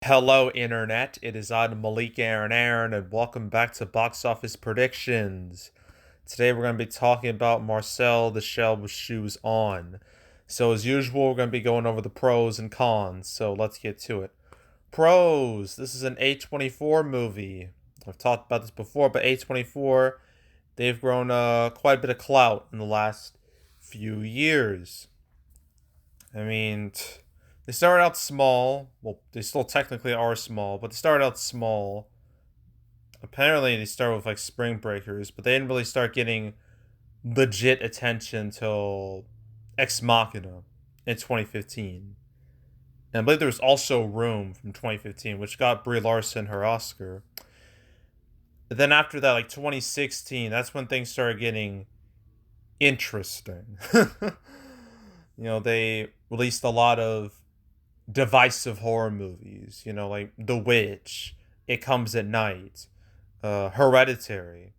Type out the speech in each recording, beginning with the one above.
Hello, Internet. It is I, Malik Aaron, and welcome back to Box Office Predictions. Today we're going to be talking about Marcel the Shell with Shoes On. So, as usual, we're going to be going over the pros and cons. So, let's get to it. Pros: this is an A24 movie. I've talked about this before, but A24, they've grown quite a bit of clout in the last few years. I mean, they started out small. Well, they still technically are small, but they started out small. Apparently, they started with like Spring Breakers, but they didn't really start getting legit attention till Ex Machina in 2015. And I believe there was also Room from 2015, which got Brie Larson her Oscar. But then after that, like 2016, that's when things started getting interesting. They released a lot of divisive horror movies, like The Witch, It Comes at Night, Hereditary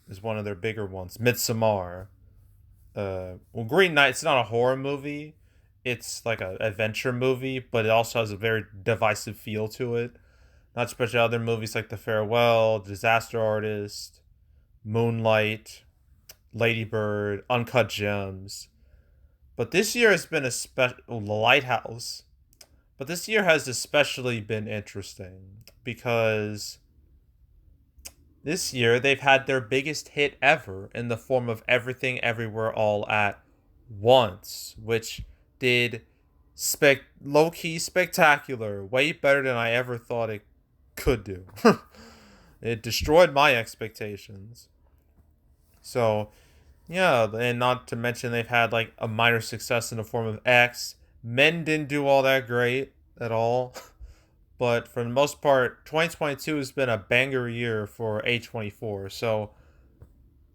is one of their bigger ones, Midsommar. Green Knight's not a horror movie, it's like an adventure movie, but it also has a very divisive feel to it. Not especially other movies like The Farewell, Disaster Artist, Moonlight, Ladybird, Uncut Gems. But this year has been a special Lighthouse. But this year has especially been interesting because this year they've had their biggest hit ever in the form of Everything Everywhere All at Once, which did low-key spectacular, way better than I ever thought it could do. It destroyed my expectations. So, yeah, and not to mention they've had like a minor success in the form of X. Men didn't do all that great at all. But for the most part, 2022 has been a banger year for A24. So,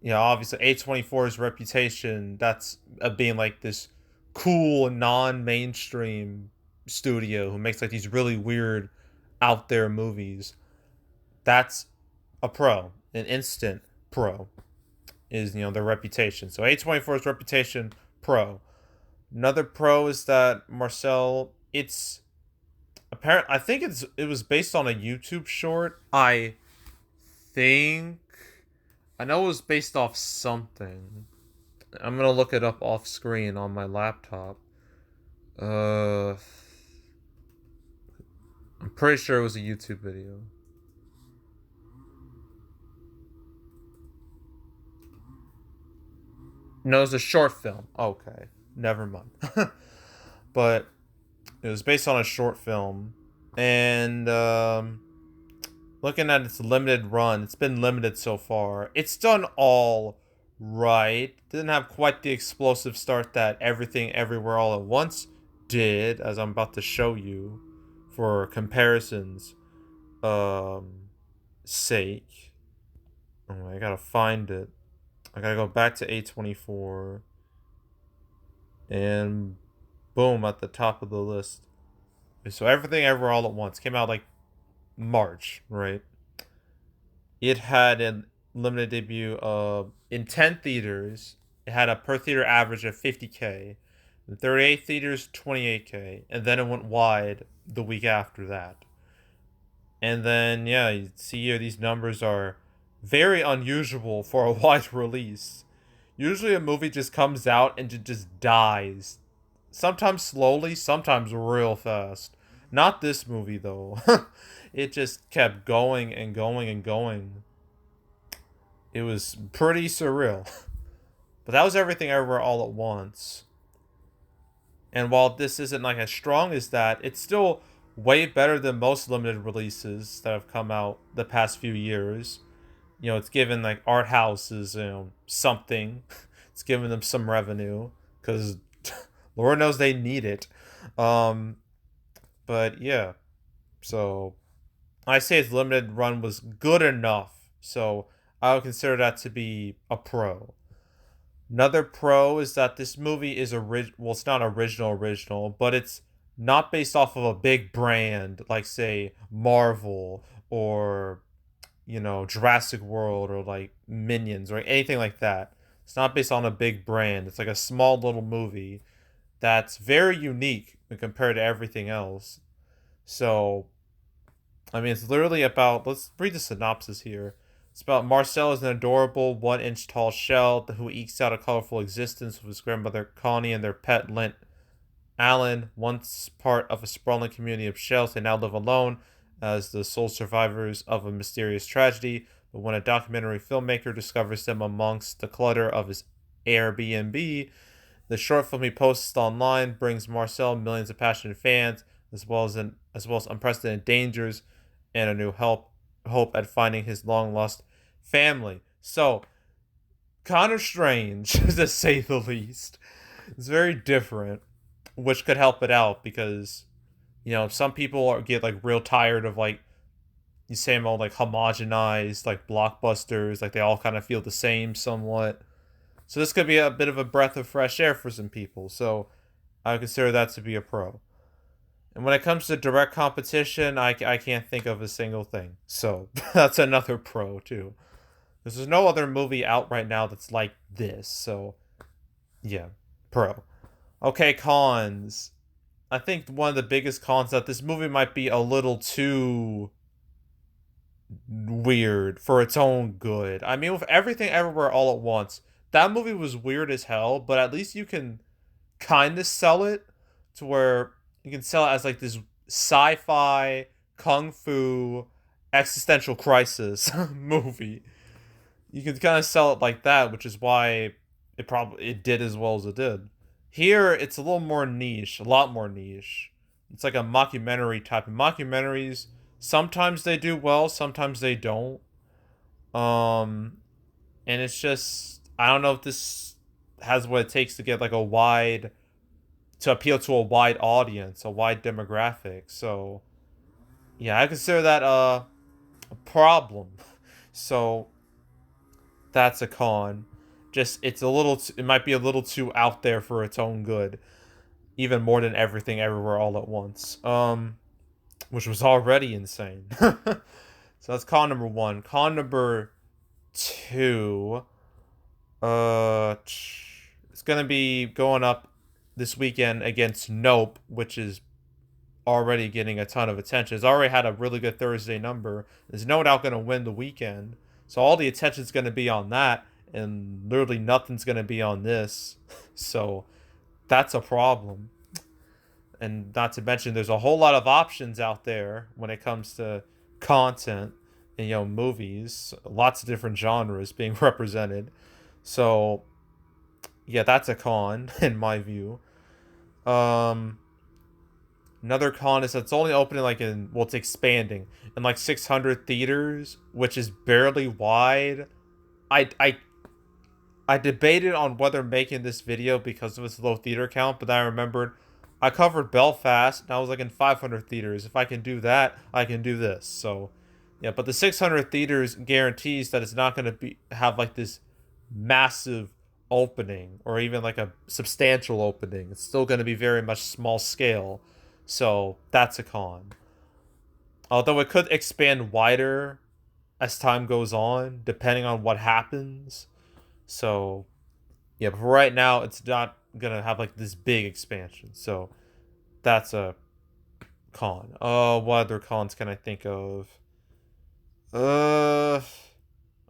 obviously A24's reputation, that's being like this cool, non-mainstream studio who makes like these really weird, out there movies. That's a pro, an instant pro, is, their reputation. So A24's reputation, pro. Another pro is that Marcel, it's apparent. I think it was based on a YouTube short. I think I know it was based off something. I'm gonna look it up off screen on my laptop. Uh, I'm pretty sure it was a YouTube video. No, it was a short film. Okay, never mind. But it was based on a short film, and looking at its limited run, it's been limited so far. It's done all right. Didn't have quite the explosive start that Everything Everywhere All at Once did, as I'm about to show you for comparisons sake. Oh, I gotta find it. I gotta go back to A24 and boom, at the top of the list. So Everything Everywhere All at Once came out like March, right? It had a limited debut in 10 theaters. It had a per theater average of 50K. In 38 theaters, 28K. And then it went wide the week after that. And then, yeah, you see here these numbers are very unusual for a wide release. Usually a movie just comes out and just dies. Sometimes slowly, sometimes real fast. Not this movie, though. It just kept going and going and going. It was pretty surreal. But that was Everything Everywhere All at Once. And while this isn't like as strong as that, it's still way better than most limited releases that have come out the past few years. It's given like art houses, something. It's given them some revenue because Lord knows they need it. But yeah, so I say its limited run was good enough. So I would consider that to be a pro. Another pro is that this movie is well, it's not original, but it's not based off of a big brand like say Marvel or Jurassic World or like Minions or anything like that. It's not based on a big brand. It's like a small little movie that's very unique when compared to everything else. So I mean, it's literally about. Let's read the synopsis here. It's about Marcel is an adorable 1 inch tall shell who ekes out a colorful existence with his grandmother Connie and their pet Lint. Alan, once part of a sprawling community of shells, they now live alone as the sole survivors of a mysterious tragedy. But when a documentary filmmaker discovers them amongst the clutter of his Airbnb, the short film he posts online brings Marcel millions of passionate fans, as well as unprecedented dangers and a new hope at finding his long lost family. So, kind of strange to say the least. It's very different, which could help it out because some people get like real tired of like you same old like homogenized like blockbusters, like they all kind of feel the same somewhat. So this could be a bit of a breath of fresh air for some people. So I consider that to be a pro. And when it comes to direct competition, I can't think of a single thing. So that's another pro too. There's no other movie out right now that's like this. So yeah, pro. Okay, cons. I think one of the biggest cons that this movie might be a little too weird for its own good. I mean, with Everything Everywhere All at Once, that movie was weird as hell, but at least you can kind of sell it to where you can sell it as like this sci-fi kung fu existential crisis movie. You can kind of sell it like that, which is why it did as well as it did. Here, it's a little more niche, a lot more niche. It's like a mockumentary type of mockumentaries. Sometimes they do well, sometimes they don't. Um, and it's just I don't know if this has what it takes to get like to appeal to a wide audience, a wide demographic. So yeah, I consider that a problem. So that's a con. Just it might be a little too out there for its own good, even more than Everything Everywhere All at Once. Which was already insane. So that's con number one. Con number two, it's gonna be going up this weekend against Nope, which is already getting a ton of attention. It's already had a really good Thursday number. There's no doubt gonna win the weekend, so all the attention's gonna be on that, and literally nothing's gonna be on this. So that's a problem. And not to mention, there's a whole lot of options out there when it comes to content and movies. Lots of different genres being represented. So yeah, that's a con in my view. Um, Another con is that it's only opening it's expanding in like 600 theaters, which is barely wide. I I I debated on whether making this video because of its low theater count, but then I remembered I covered Belfast and I was like in 500 theaters. If I can do that, I can do this. So, yeah, but the 600 theaters guarantees that it's not going to be have like this massive opening or even like a substantial opening. It's still going to be very much small scale. So, that's a con. Although it could expand wider as time goes on, depending on what happens. So, yeah, but for right now, it's not gonna have like this big expansion. So that's a con. What other cons can I think of? Uh,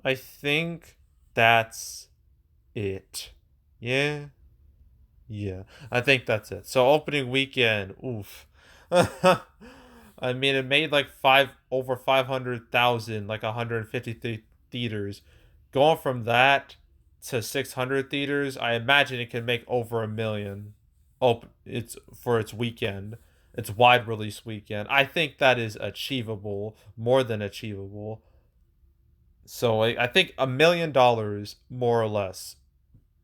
I think that's it. Yeah, yeah. I think that's it. So opening weekend, oof. I mean, it made like over 500,000, like 150 theaters. Going from that to 600 theaters, I imagine it can make over 1 million. Oh, it's for its weekend, its wide release weekend. I think that is achievable, more than achievable. So I think $1 million more or less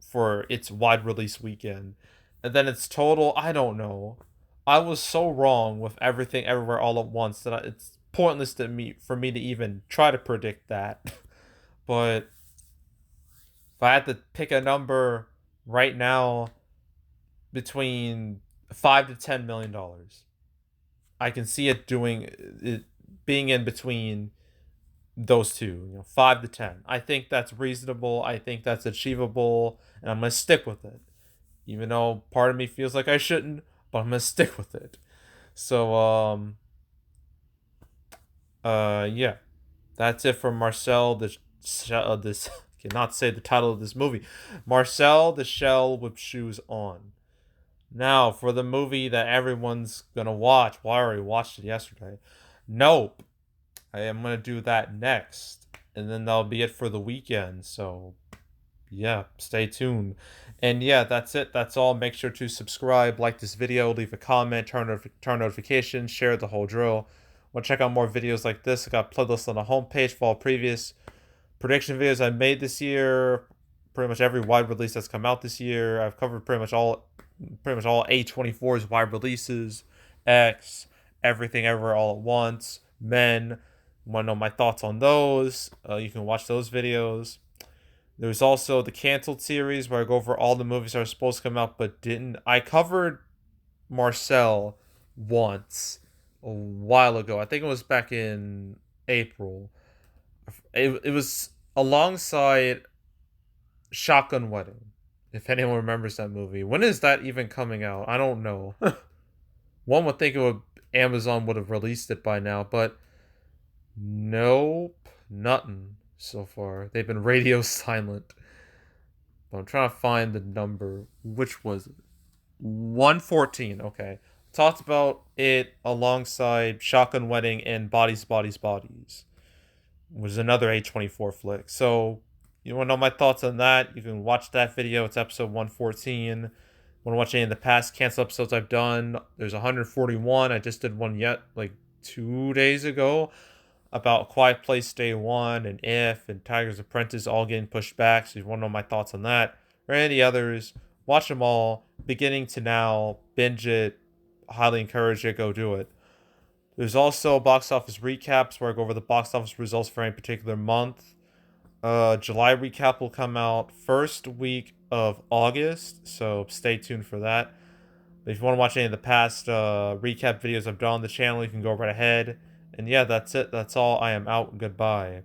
for its wide release weekend. And then its total, I don't know. I was so wrong with Everything Everywhere All at Once that it's pointless for me to even try to predict that. But if I had to pick a number right now between $5 to $10 million, I can see it being in between those two, 5 to 10. I think that's reasonable. I think that's achievable, and I'm gonna stick with it. Even though part of me feels like I shouldn't, but I'm gonna stick with it. So Yeah, that's it for Marcel. This cannot say the title of this movie. Marcel the Shell with Shoes On. Now for the movie that everyone's gonna watch. Well, I already watched it yesterday. Nope. I am gonna do that next, and then that'll be it for the weekend. So yeah, stay tuned. And yeah, that's it. That's all. Make sure to subscribe, like this video, leave a comment, turn notifications, share the whole drill. Want to check out more videos like this? I got playlists on the homepage for all previous prediction videos I made this year. Pretty much every wide release that's come out this year. I've covered pretty much all A24's wide releases, X, Everything Ever All at Once, Men. Want to know my thoughts on those? You can watch those videos. There's also the Canceled series where I go over all the movies that are supposed to come out but didn't. I covered Marcel once a while ago. I think it was back in April. It was alongside Shotgun Wedding. If anyone remembers that movie. When is that even coming out? I don't know. One would think Amazon would have released it by now, but nope, nothing so far. They've been radio silent. But I'm trying to find the number. Which was it? 114. Okay. Talked about it alongside Shotgun Wedding and Bodies, Bodies, Bodies, which is another A24 flick. So, you want to know my thoughts on that? You can watch that video. It's episode 114. Want to watch any of the past cancel episodes I've done? There's 141. I just did one like 2 days ago about Quiet Place Day 1 and If and Tiger's Apprentice all getting pushed back. So, if you want to know my thoughts on that or any others, watch them all, beginning to now. Binge it. Highly encourage it. Go do it. There's also box office recaps where I go over the box office results for any particular month. July recap will come out first week of August, so stay tuned for that. But if you want to watch any of the past recap videos I've done on the channel, you can go right ahead. And yeah, that's it. That's all. I am out. Goodbye.